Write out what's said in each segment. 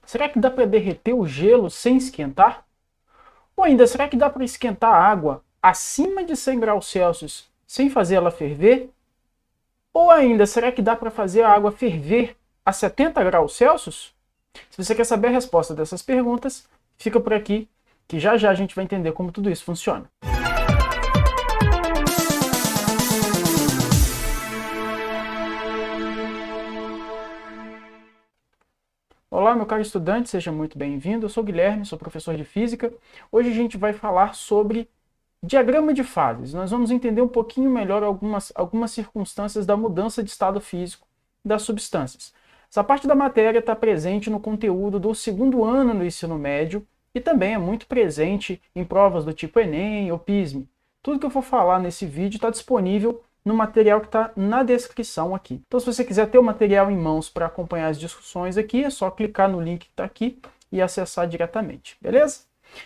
Será que dá para derreter o gelo sem esquentar? Ou ainda, será que dá para esquentar a água acima de 100 graus Celsius sem fazer ela ferver? Ou ainda, será que dá para fazer a água ferver a 70 graus Celsius? Se você quer saber a resposta dessas perguntas, fica por aqui, que já já a gente vai entender como tudo isso funciona. Olá, meu caro estudante, seja muito bem-vindo. Eu sou o Guilherme, sou professor de Física. Hoje a gente vai falar sobre diagrama de fases. Nós vamos entender um pouquinho melhor algumas circunstâncias da mudança de estado físico das substâncias. Essa parte da matéria está presente no conteúdo do segundo ano do ensino médio e também é muito presente em provas do tipo Enem ou PISME. Tudo que eu for falar nesse vídeo está disponível no material que está na descrição aqui. Então, se você quiser ter o material em mãos para acompanhar as discussões aqui, é só clicar no link que está aqui e acessar diretamente, beleza?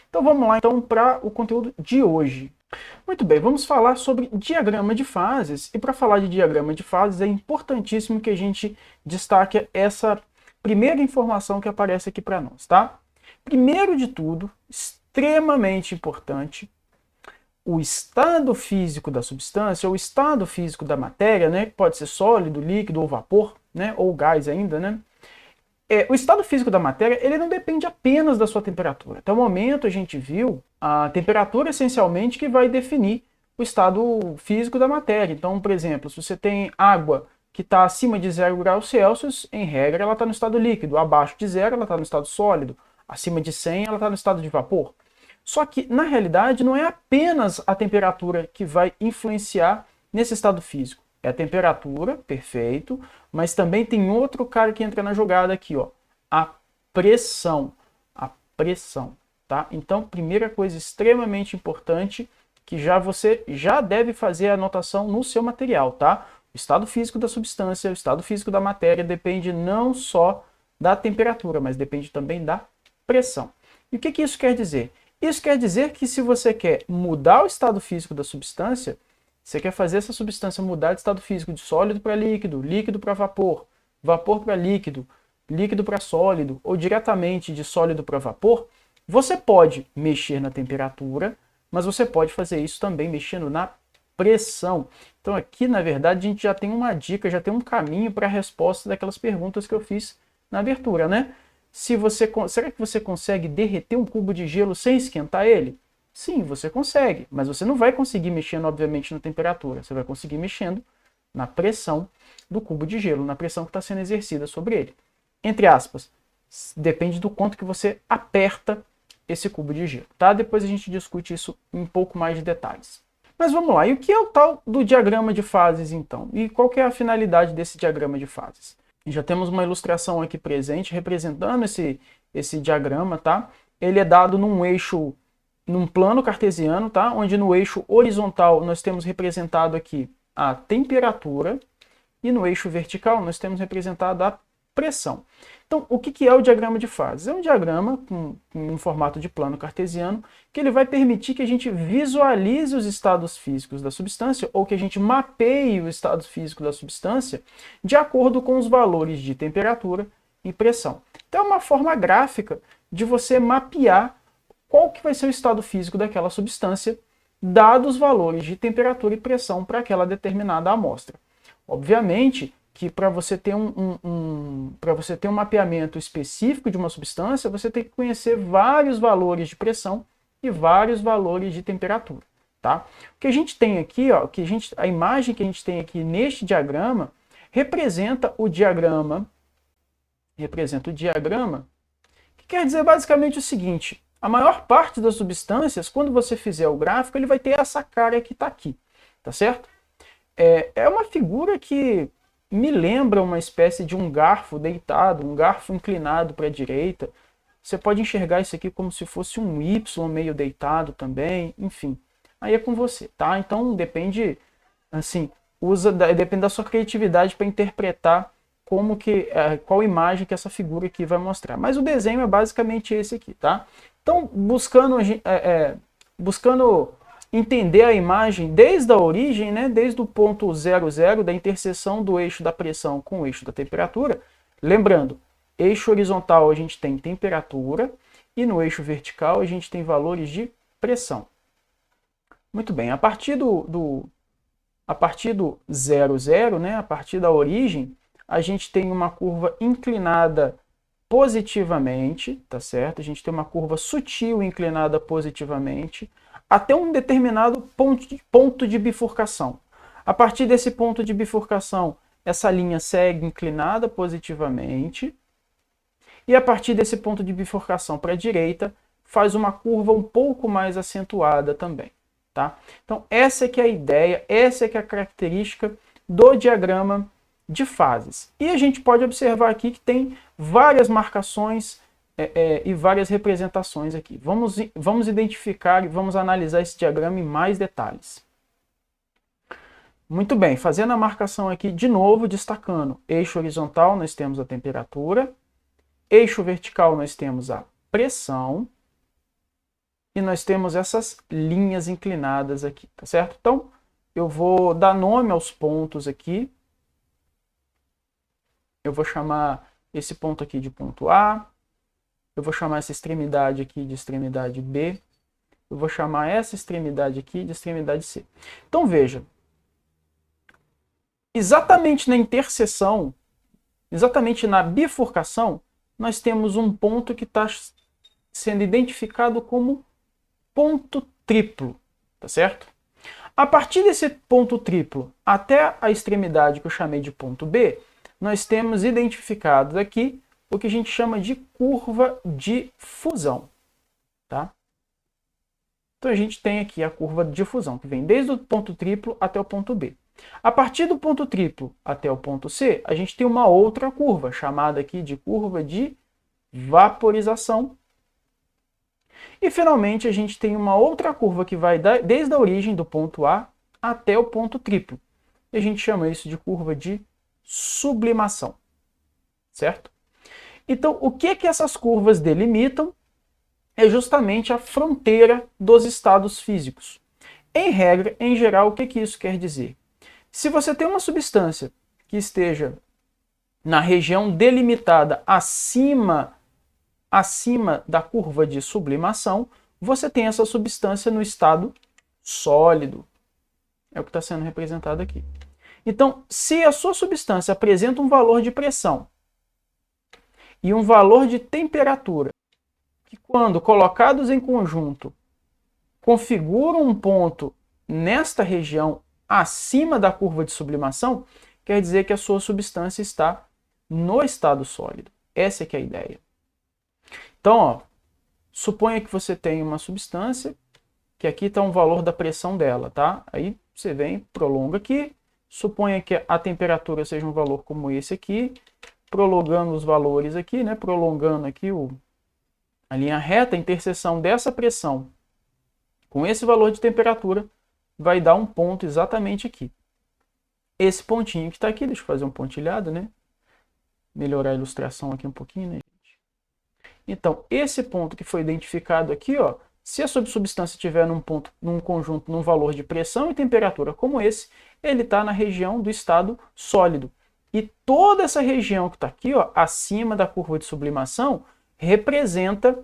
Então vamos lá então para o conteúdo de hoje. Muito bem, vamos falar sobre diagrama de fases, e para falar de diagrama de fases é importantíssimo que a gente destaque essa primeira informação que aparece aqui para nós, tá? Primeiro de tudo, extremamente importante, o estado físico da substância, ou o estado físico da matéria, né, pode ser sólido, líquido ou vapor, né, ou gás ainda, né? O estado físico da matéria, ele não depende apenas da sua temperatura. Até o momento a gente viu a temperatura essencialmente que vai definir o estado físico da matéria. Então, por exemplo, se você tem água que está acima de 0 graus Celsius, em regra ela está no estado líquido, abaixo de 0 ela está no estado sólido, acima de 100 ela está no estado de vapor. Só que, na realidade, não é apenas a temperatura que vai influenciar nesse estado físico. É a temperatura, perfeito, mas também tem outro cara que entra na jogada aqui, ó, a pressão. A pressão, tá? Então, primeira coisa extremamente importante, que você já deve fazer a anotação no seu material, tá? O estado físico da substância, o estado físico da matéria depende não só da temperatura, mas depende também da pressão. E o que isso quer dizer? Isso quer dizer que se você quer mudar o estado físico da substância, você quer fazer essa substância mudar de estado físico de sólido para líquido, líquido para vapor, vapor para líquido, líquido para sólido, ou diretamente de sólido para vapor, você pode mexer na temperatura, mas você pode fazer isso também mexendo na pressão. Então aqui, na verdade, a gente já tem uma dica, já tem um caminho para a resposta daquelas perguntas que eu fiz na abertura, né? Será que você consegue derreter um cubo de gelo sem esquentar ele? Sim, você consegue, mas você não vai conseguir mexendo, obviamente, na temperatura. Você vai conseguir mexendo na pressão do cubo de gelo, na pressão que está sendo exercida sobre ele. Entre aspas, depende do quanto que você aperta esse cubo de gelo, tá? Depois a gente discute isso em um pouco mais de detalhes. Mas vamos lá, e o que é o tal do diagrama de fases, então? E qual que é a finalidade desse diagrama de fases? Já temos uma ilustração aqui presente representando esse diagrama, tá? Ele é dado num plano cartesiano, tá? Onde no eixo horizontal nós temos representado aqui a temperatura e no eixo vertical nós temos representado a pressão. Então, o que é o diagrama de fases? É um diagrama com formato de plano cartesiano que ele vai permitir que a gente visualize os estados físicos da substância ou que a gente mapeie o estado físico da substância de acordo com os valores de temperatura e pressão. Então, é uma forma gráfica de você mapear qual que vai ser o estado físico daquela substância, dados os valores de temperatura e pressão para aquela determinada amostra. Obviamente que para você ter um mapeamento específico de uma substância, você tem que conhecer vários valores de pressão e vários valores de temperatura, tá? O que a gente tem aqui, ó, a imagem que a gente tem aqui neste diagrama representa o diagrama, que quer dizer basicamente o seguinte: a maior parte das substâncias, quando você fizer o gráfico, ele vai ter essa cara que está aqui, tá certo? É uma figura que me lembra uma espécie de um garfo deitado, um garfo inclinado para a direita. Você pode enxergar isso aqui como se fosse um Y meio deitado também, enfim. Aí é com você, tá? Então depende, assim, depende da sua criatividade para interpretar qual imagem que essa figura aqui vai mostrar. Mas o desenho é basicamente esse aqui, tá? Então, buscando entender a imagem desde a origem, né, desde o ponto 00 da interseção do eixo da pressão com o eixo da temperatura, lembrando, eixo horizontal a gente tem temperatura e no eixo vertical a gente tem valores de pressão. Muito bem, a partir do 0, 0, né, a partir da origem, a gente tem uma curva inclinada positivamente, tá certo? A gente tem uma curva sutil inclinada positivamente até um determinado ponto de bifurcação. A partir desse ponto de bifurcação, essa linha segue inclinada positivamente e a partir desse ponto de bifurcação para a direita, faz uma curva um pouco mais acentuada também. Tá? Então, essa é que é a ideia, essa é que é a característica do diagrama de fases. E a gente pode observar aqui que tem várias marcações e várias representações aqui. Vamos identificar e vamos analisar esse diagrama em mais detalhes. Muito bem, fazendo a marcação aqui de novo, destacando eixo horizontal, nós temos a temperatura, eixo vertical nós temos a pressão, e nós temos essas linhas inclinadas aqui, tá certo? Então, eu vou dar nome aos pontos aqui. Eu vou chamar esse ponto aqui de ponto A. Eu vou chamar essa extremidade aqui de extremidade B. Eu vou chamar essa extremidade aqui de extremidade C. Então, veja. Exatamente na interseção, exatamente na bifurcação, nós temos um ponto que está sendo identificado como ponto triplo, tá certo? A partir desse ponto triplo até a extremidade que eu chamei de ponto B, nós temos identificados aqui o que a gente chama de curva de fusão, tá? Então a gente tem aqui a curva de fusão, que vem desde o ponto triplo até o ponto B. A partir do ponto triplo até o ponto C, a gente tem uma outra curva, chamada aqui de curva de vaporização. E finalmente a gente tem uma outra curva que vai desde a origem do ponto A até o ponto triplo. E a gente chama isso de curva de sublimação, certo? Então, o que essas curvas delimitam é justamente a fronteira dos estados físicos. Em regra, em geral, o que isso quer dizer? Se você tem uma substância que esteja na região delimitada acima da curva de sublimação, você tem essa substância no estado sólido. É o que está sendo representado aqui. Então, se a sua substância apresenta um valor de pressão e um valor de temperatura, que quando colocados em conjunto, configuram um ponto nesta região acima da curva de sublimação, quer dizer que a sua substância está no estado sólido. Essa é que é a ideia. Então, ó, suponha que você tem uma substância, que aqui está um valor da pressão dela, tá? Aí você vem, prolonga aqui, suponha que a temperatura seja um valor como esse aqui, prolongando os valores aqui, né? Prolongando aqui a linha reta, a interseção dessa pressão com esse valor de temperatura vai dar um ponto exatamente aqui. Esse pontinho que está aqui, deixa eu fazer um pontilhado, né? Melhorar a ilustração aqui um pouquinho, né, gente? Então, esse ponto que foi identificado aqui, ó, se a substância estiver num conjunto, num valor de pressão e temperatura como esse, ele está na região do estado sólido. E toda essa região que está aqui, ó, acima da curva de sublimação, representa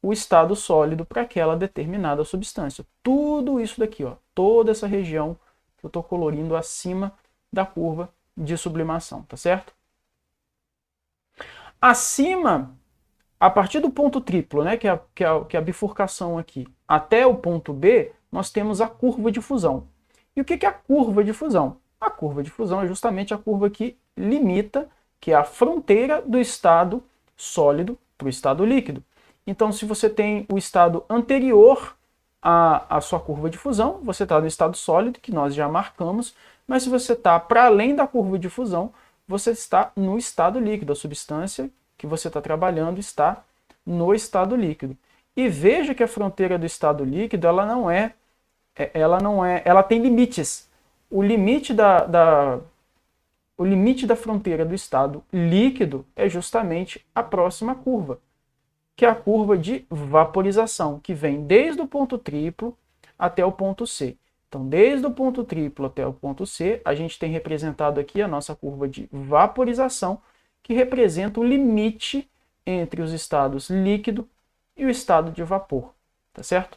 o estado sólido para aquela determinada substância. Tudo isso daqui, ó, toda essa região que eu estou colorindo acima da curva de sublimação, tá certo? Acima, a partir do ponto triplo, né, que é a bifurcação aqui, até o ponto B, nós temos a curva de fusão. E o que é a curva de fusão? A curva de fusão é justamente a curva que limita, que é a fronteira do estado sólido para o estado líquido. Então, se você tem o estado anterior à sua curva de fusão, você está no estado sólido, que nós já marcamos, mas se você está para além da curva de fusão, você está no estado líquido. A substância que você está trabalhando está no estado líquido. E veja que a fronteira do estado líquido, ela tem limites. O limite da fronteira do estado líquido é justamente a próxima curva, que é a curva de vaporização, que vem desde o ponto triplo até o ponto C. Então, desde o ponto triplo até o ponto C, a gente tem representado aqui a nossa curva de vaporização, que representa o limite entre os estados líquido e o estado de vapor, tá certo?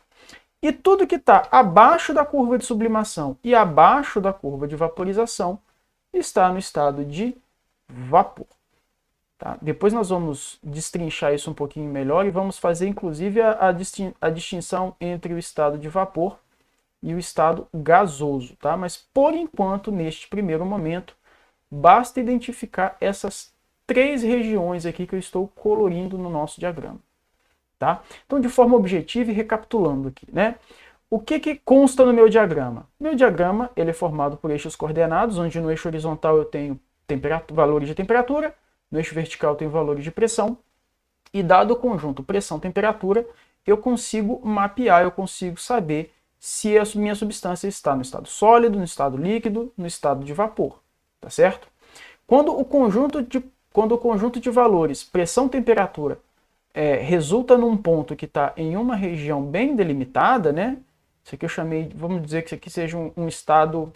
E tudo que está abaixo da curva de sublimação e abaixo da curva de vaporização está no estado de vapor. Tá? Depois nós vamos destrinchar isso um pouquinho melhor e vamos fazer inclusive a distinção entre o estado de vapor e o estado gasoso. Tá? Mas por enquanto, neste primeiro momento, basta identificar essas três regiões aqui que eu estou colorindo no nosso diagrama. Tá? Então, de forma objetiva e recapitulando aqui, né? O que consta no meu diagrama? Meu diagrama ele é formado por eixos coordenados, onde no eixo horizontal eu tenho valores de temperatura, no eixo vertical eu tenho valores de pressão, e dado o conjunto pressão-temperatura, eu consigo mapear, eu consigo saber se a minha substância está no estado sólido, no estado líquido, no estado de vapor, tá certo? Quando o conjunto de valores pressão-temperatura resulta num ponto que está em uma região bem delimitada, né? Isso aqui eu chamei, vamos dizer que isso aqui seja um estado,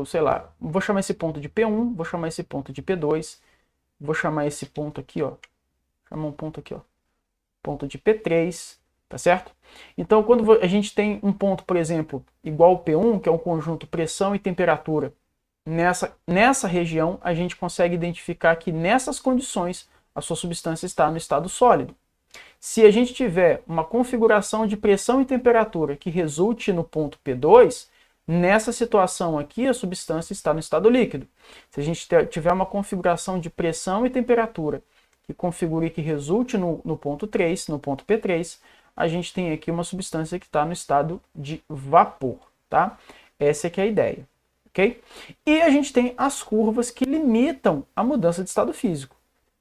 sei lá, vou chamar esse ponto de P1, vou chamar esse ponto de P2, vou chamar esse ponto aqui, ó, chamar um ponto aqui, ó, ponto de P3, tá certo? Então, quando a gente tem um ponto, por exemplo, igual ao P1, que é um conjunto pressão e temperatura, nessa região a gente consegue identificar que nessas condições a sua substância está no estado sólido. Se a gente tiver uma configuração de pressão e temperatura que resulte no ponto P2, nessa situação aqui a substância está no estado líquido. Se a gente tiver uma configuração de pressão e temperatura que configure que resulte no ponto 3, no ponto P3, a gente tem aqui uma substância que está no estado de vapor, tá? Essa aqui é a ideia, ok? E a gente tem as curvas que limitam a mudança de estado físico.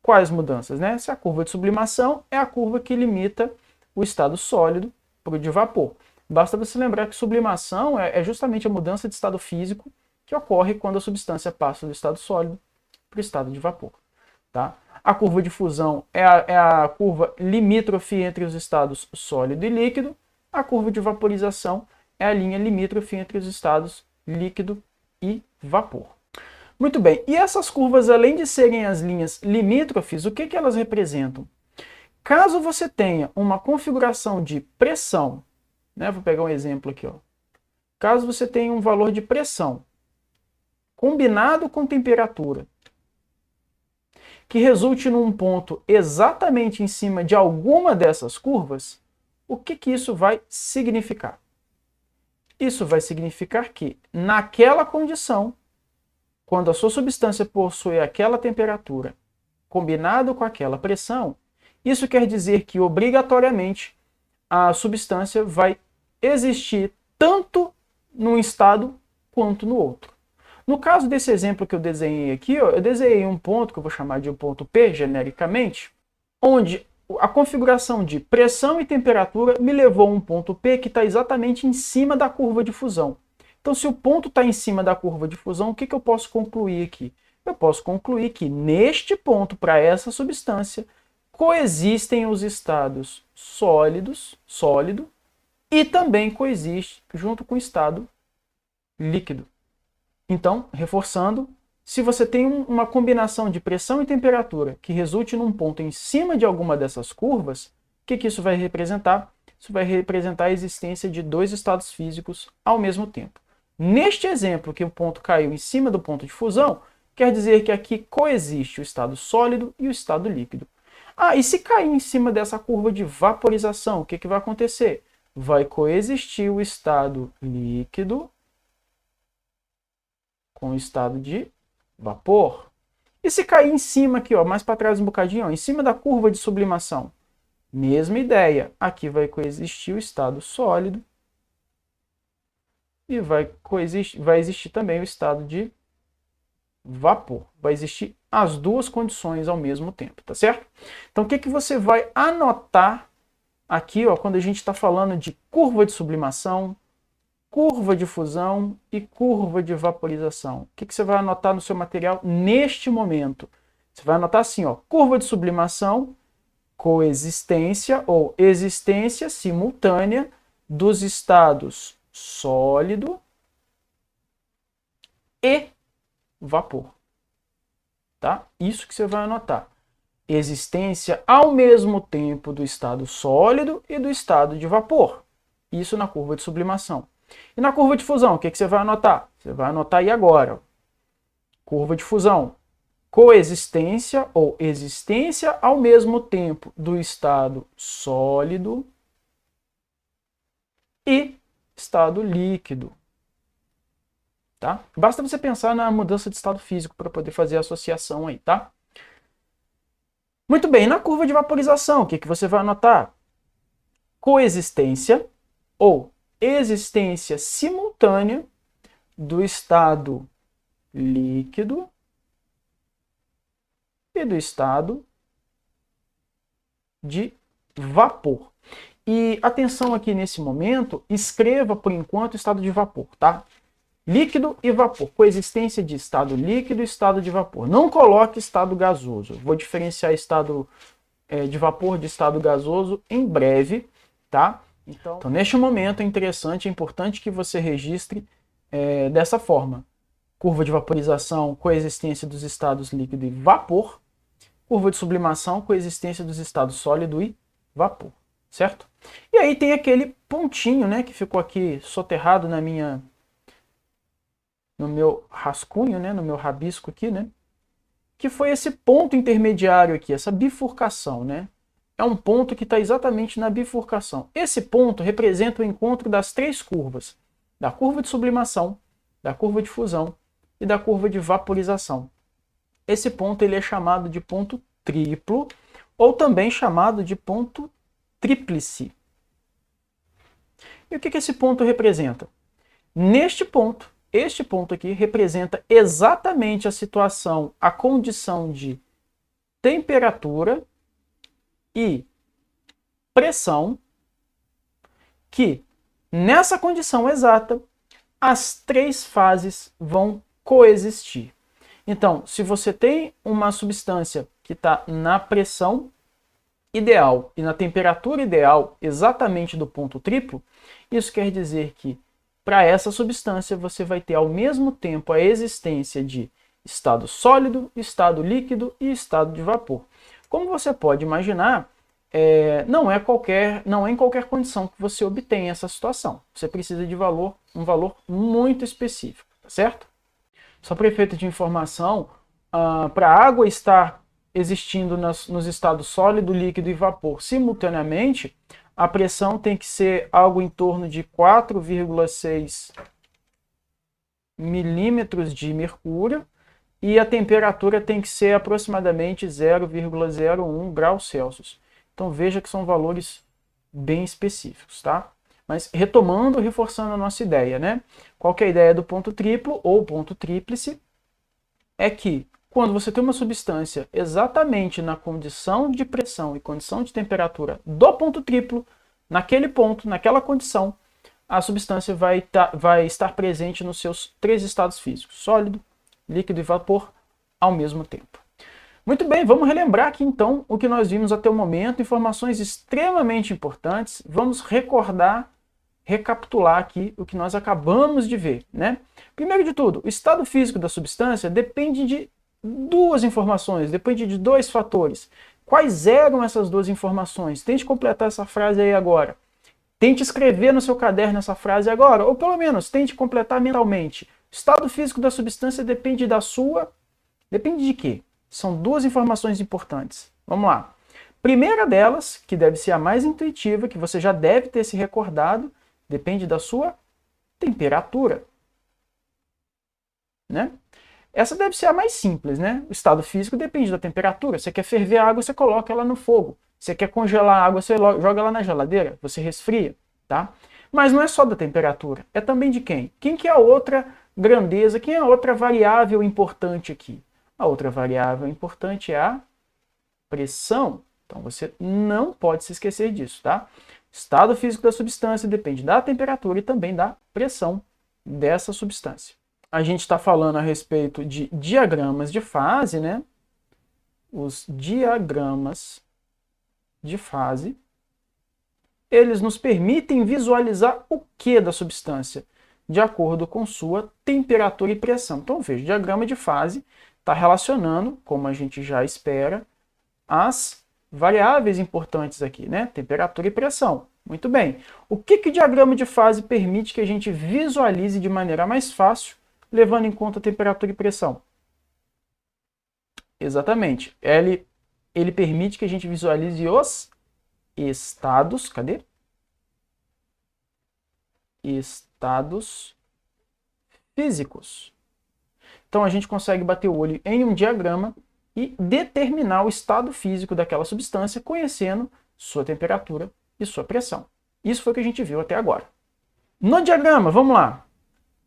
Quais mudanças, né? Se a curva de sublimação é a curva que limita o estado sólido para o de vapor. Basta você lembrar que sublimação é justamente a mudança de estado físico que ocorre quando a substância passa do estado sólido para o estado de vapor. Tá? A curva de fusão é a curva limítrofe entre os estados sólido e líquido. A curva de vaporização é a linha limítrofe entre os estados líquido e vapor. Muito bem, e essas curvas, além de serem as linhas limítrofes, o que elas representam? Caso você tenha uma configuração de pressão, né, vou pegar um exemplo aqui, ó. Caso você tenha um valor de pressão combinado com temperatura, que resulte num ponto exatamente em cima de alguma dessas curvas, o que isso vai significar? Isso vai significar que, naquela condição, quando a sua substância possui aquela temperatura combinado com aquela pressão, isso quer dizer que obrigatoriamente a substância vai existir tanto num estado quanto no outro. No caso desse exemplo que eu desenhei aqui, ó, eu desenhei um ponto que eu vou chamar de ponto P genericamente, onde a configuração de pressão e temperatura me levou a um ponto P que está exatamente em cima da curva de fusão. Então, se o ponto está em cima da curva de fusão, o que eu posso concluir aqui? Eu posso concluir que neste ponto, para essa substância, coexistem os estados sólido, e também coexiste junto com o estado líquido. Então, reforçando, se você tem uma combinação de pressão e temperatura que resulte num ponto em cima de alguma dessas curvas, o que isso vai representar? Isso vai representar a existência de dois estados físicos ao mesmo tempo. Neste exemplo, que o ponto caiu em cima do ponto de fusão, quer dizer que aqui coexiste o estado sólido e o estado líquido. Ah, e se cair em cima dessa curva de vaporização, o que vai acontecer? Vai coexistir o estado líquido com o estado de vapor. E se cair em cima aqui, ó, mais para trás um bocadinho, ó, em cima da curva de sublimação? Mesma ideia. Aqui vai coexistir o estado sólido e vai existir também o estado de vapor. Vai existir as duas condições ao mesmo tempo, tá certo? Então, o que você vai anotar aqui, ó, quando a gente está falando de curva de sublimação, curva de fusão e curva de vaporização? O que você vai anotar no seu material neste momento? Você vai anotar assim, ó, curva de sublimação, coexistência ou existência simultânea dos estados sólido e vapor. tá? Isso que você vai anotar. Existência ao mesmo tempo do estado sólido e do estado de vapor. Isso na curva de sublimação. E na curva de fusão, o que você vai anotar? Você vai anotar aí agora. Curva de fusão. Coexistência ou existência ao mesmo tempo do estado sólido e estado líquido. Tá? Basta você pensar na mudança de estado físico para poder fazer a associação aí, tá? Muito bem, na curva de vaporização, o que você vai anotar? Coexistência ou existência simultânea do estado líquido e do estado de vapor. E atenção aqui nesse momento, escreva por enquanto o estado de vapor, tá? Líquido e vapor, coexistência de estado líquido e estado de vapor. Não coloque estado gasoso. Vou diferenciar estado de vapor de estado gasoso em breve, tá? Então, neste momento é interessante, é importante que você registre dessa forma. Curva de vaporização, coexistência dos estados líquido e vapor. Curva de sublimação, coexistência dos estados sólido e vapor, certo? E aí tem aquele pontinho, né, que ficou aqui soterrado no meu rascunho, né, no meu rabisco aqui, né, que foi esse ponto intermediário aqui, essa bifurcação, né? É um ponto que está exatamente na bifurcação. Esse ponto representa o encontro das três curvas, da curva de sublimação, da curva de fusão e da curva de vaporização. Esse ponto ele é chamado de ponto triplo, ou também chamado de ponto tríplice. E o que esse ponto representa? Neste ponto, este ponto aqui representa exatamente a situação, a condição de temperatura e pressão, que nessa condição exata, as três fases vão coexistir. Então, se você tem uma substância que está na pressão ideal e na temperatura ideal exatamente do ponto triplo, isso quer dizer que para essa substância você vai ter ao mesmo tempo a existência de estado sólido, estado líquido e estado de vapor. Como você pode imaginar, não é em qualquer condição que você obtém essa situação. Você precisa de um valor muito específico, tá certo? Só para efeito de informação, para a água estar existindo nos estados sólido, líquido e vapor simultaneamente, a pressão tem que ser algo em torno de 4,6 milímetros de mercúrio e a temperatura tem que ser aproximadamente 0,01 graus Celsius. Então veja que são valores bem específicos, tá? Mas retomando, reforçando a nossa ideia, né? Qual que é a ideia do ponto triplo ou ponto tríplice? É que quando você tem uma substância exatamente na condição de pressão e condição de temperatura do ponto triplo, naquele ponto, naquela condição, a substância vai estar presente nos seus três estados físicos, sólido, líquido e vapor, ao mesmo tempo. Muito bem, vamos relembrar aqui então o que nós vimos até o momento, informações extremamente importantes. Vamos recapitular aqui o que nós acabamos de ver, né? Primeiro de tudo, o estado físico da substância depende de duas informações, depende de dois fatores. Quais eram essas duas informações? Tente completar essa frase aí agora. Tente escrever no seu caderno essa frase agora, ou pelo menos tente completar mentalmente. O estado físico da substância depende da sua... Depende de quê? São duas informações importantes. Vamos lá. Primeira delas, que deve ser a mais intuitiva, que você já deve ter se recordado, depende da sua temperatura, né? Essa deve ser a mais simples, né? O estado físico depende da temperatura. Você quer ferver a água, você coloca ela no fogo. Você quer congelar a água, você joga ela na geladeira, você resfria, tá? Mas não é só da temperatura, é também de quem? Quem que é a outra grandeza, quem é a outra variável importante aqui? A outra variável importante é a pressão. Então você não pode se esquecer disso, tá? Estado físico da substância depende da temperatura e também da pressão dessa substância. A gente está falando a respeito de diagramas de fase, né? Os diagramas de fase, eles nos permitem visualizar o que da substância, de acordo com sua temperatura e pressão. Então veja, diagrama de fase está relacionando, como a gente já espera, as variáveis importantes aqui, né? Temperatura e pressão. Muito bem. O que o diagrama de fase permite que a gente visualize de maneira mais fácil, levando em conta temperatura e pressão? Exatamente. Ele permite que a gente visualize os estados, cadê? Estados físicos. Então a gente consegue bater o olho em um diagrama e determinar o estado físico daquela substância conhecendo sua temperatura e sua pressão. Isso foi o que a gente viu até agora. No diagrama, vamos lá.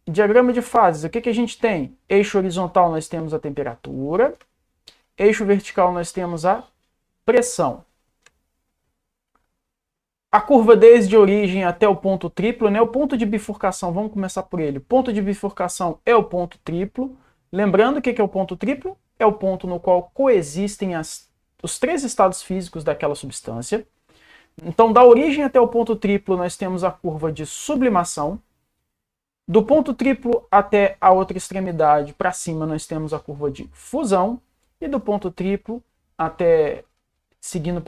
Diagrama de fases, o que a gente tem? Eixo horizontal nós temos a temperatura, eixo vertical nós temos a pressão. A curva desde a origem até o ponto triplo, né? O ponto de bifurcação, vamos começar por ele. O ponto de bifurcação é o ponto triplo. Lembrando o que é o ponto triplo? É o ponto no qual coexistem os três estados físicos daquela substância. Então, da origem até o ponto triplo, nós temos a curva de sublimação. Do ponto triplo até a outra extremidade, para cima, nós temos a curva de fusão. E do ponto triplo até, seguindo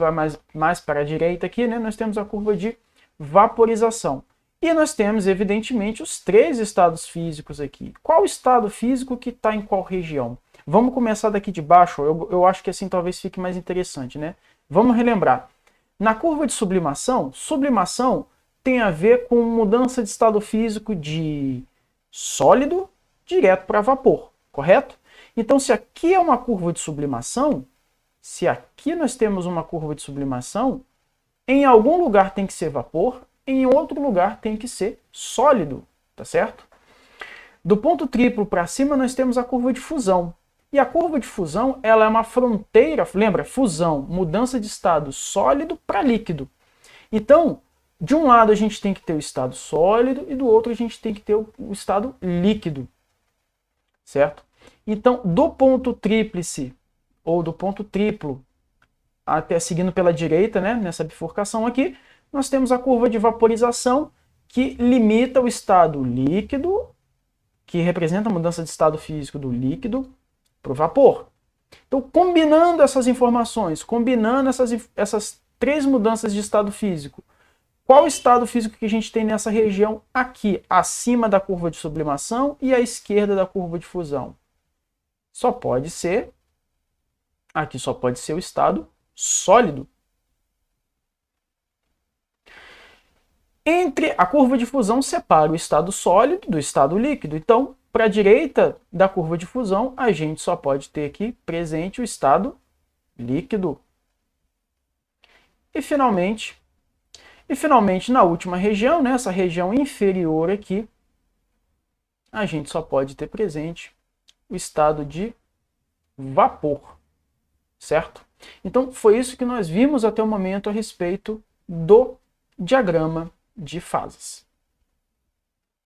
mais para a direita aqui, né, nós temos a curva de vaporização. E nós temos, evidentemente, os três estados físicos aqui. Qual estado físico que está em qual região? Vamos começar daqui de baixo, eu acho que assim talvez fique mais interessante, né? Vamos relembrar. Na curva de sublimação, sublimação tem a ver com mudança de estado físico de sólido direto para vapor, correto? Então, se aqui é uma curva de sublimação, se aqui nós temos uma curva de sublimação, em algum lugar tem que ser vapor, em outro lugar tem que ser sólido, tá certo? Do ponto triplo para cima nós temos a curva de fusão. E a curva de fusão, ela é uma fronteira, lembra? Fusão, mudança de estado sólido para líquido. Então, de um lado a gente tem que ter o estado sólido e do outro a gente tem que ter o estado líquido, certo? Então, do ponto tríplice, ou do ponto triplo, até seguindo pela direita, né, nessa bifurcação aqui, nós temos a curva de vaporização, que limita o estado líquido, que representa a mudança de estado físico do líquido para o vapor. Então, combinando essas informações, combinando essas três mudanças de estado físico, qual estado físico que a gente tem nessa região aqui, acima da curva de sublimação e à esquerda da curva de fusão? Só pode ser, aqui só pode ser o estado sólido. Entre a curva de fusão separa o estado sólido do estado líquido. Então, para a direita da curva de fusão, a gente só pode ter aqui presente o estado líquido. E finalmente, na última região, nessa região inferior aqui, a gente só pode ter presente o estado de vapor, certo? Então, foi isso que nós vimos até o momento a respeito do diagrama de fases.